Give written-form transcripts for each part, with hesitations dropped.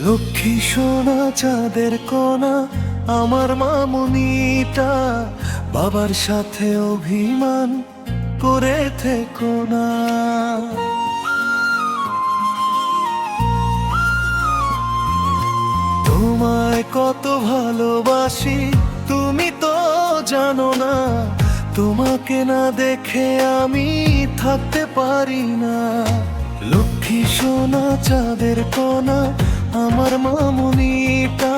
লক্ষ্মী সোনা চাঁদের কোনা আমার মামুনিটা, বাবার সাথে অভিমান করে থেকো না। তোমায় কত ভালোবাসি তুমি তো জানো না, তোমাকে না দেখে আমি থাকতে পারি না। লক্ষ্মী সোনা চাঁদের কোনা আমার মামুনিটা,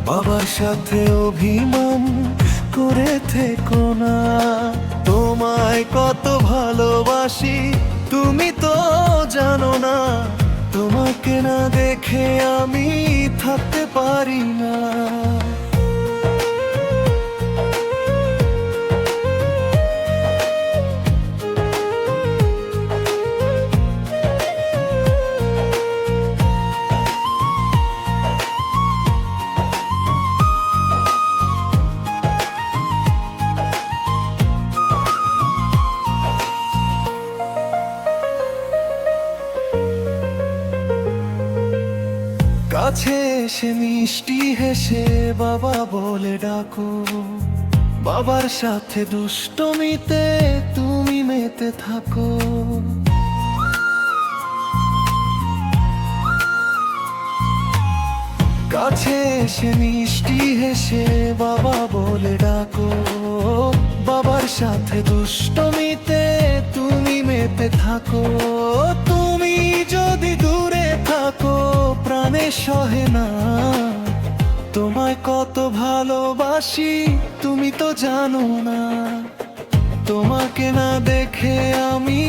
বাবার সাথে অভিমান করে থেকো না। তোমায় কত ভালোবাসি তুমি তো জানো না, তোমাকে না দেখে আমি থাকতে পারি না। কাছে এসে মিষ্টি হেসে বাবা বলে ডাকো, বাবার সাথে দুষ্টমিতে তুমি মেতে থাকো। কাছে এসে মিষ্টি হেসে বাবা বলে ডাকো, বাবার সাথে দুষ্টমিতে তুমি মেতে থাকো। তুমি যদি দূরে থাকো প্রাণে সহে না, তোমায় কত ভালোবাসি তুমি তো জানো না। তোমাকে না দেখে আমি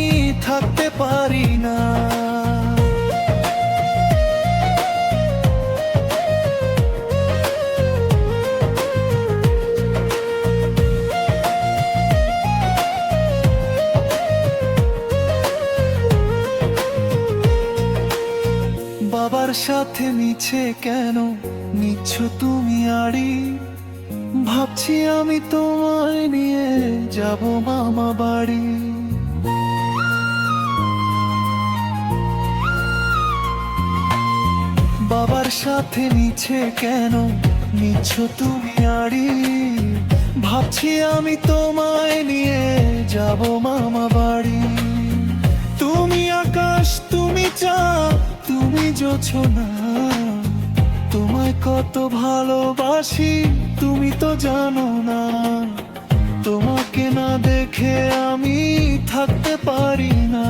থাকতে পারি না। বাবার সাথে মিছে কেন নিচ্ছ তুমি আড়ি, ভাবছি আমি তোমায় নিয়ে যাব মামা বাড়ি। বাবার সাথে মিছে কেন নিচ্ছ তুমি আড়ি, ভাবছি আমি তোমায় নিয়ে যাব মামা বাড়ি। তুমি আকাশ তুমি চাঁদ তুমি জোছনা, তোমায় কত ভালোবাসি তুমি তো জানো না। তোমাকে না দেখে আমি থাকতে পারি না।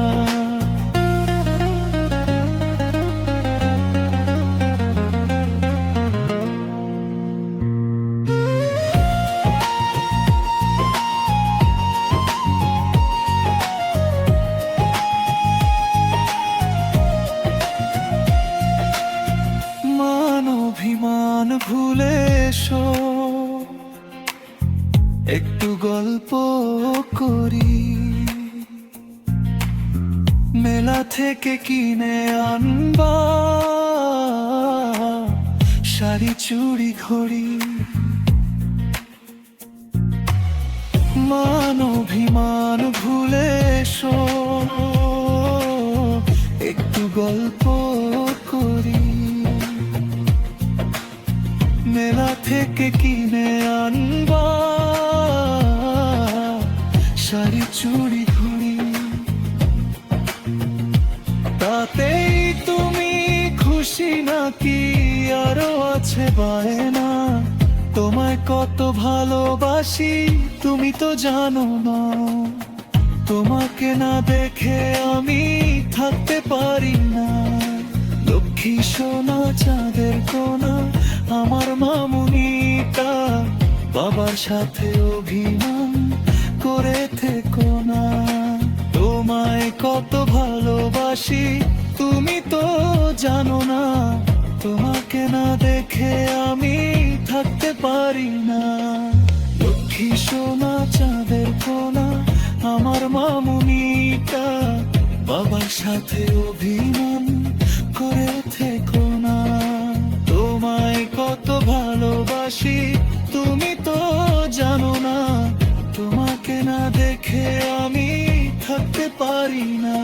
অভিমান ভুলে এসো, একটু গল্প করি। মেলা থেকে কিনে আনবা শাড়ি চুড়ি ঘড়ি। মান অভিমান ভুলে এসো, একটু গল্প করি। মেলা থেকে কিনে আনবা শাড়ি চুড়ি ঘড়ি। তাতেই তুমি খুশি নাকি আরো আছে বায়না? তোমায় কত ভালোবাসি তুমি তো জানো না। তোমাকে না দেখে আমি থাকতে পারি না। লক্ষ্মী সোনা চাঁদের কোনা আমার মামুনিটা, বাবার সাথে অভিমান করে থেকো না। তোমায় কত ভালোবাসি তুমি তো জানো না। তোমাকে না দেখে আমি থাকতে পারি না। লক্ষ্মী সোনা চাঁদের কোনা আমার মামুনিটা, বাবার সাথে অভিমান করে থেকো না। তোমায় কত ভালোবাসি তুমি তো জানো না। তোমাকে না দেখে আমি থাকতে পারি না।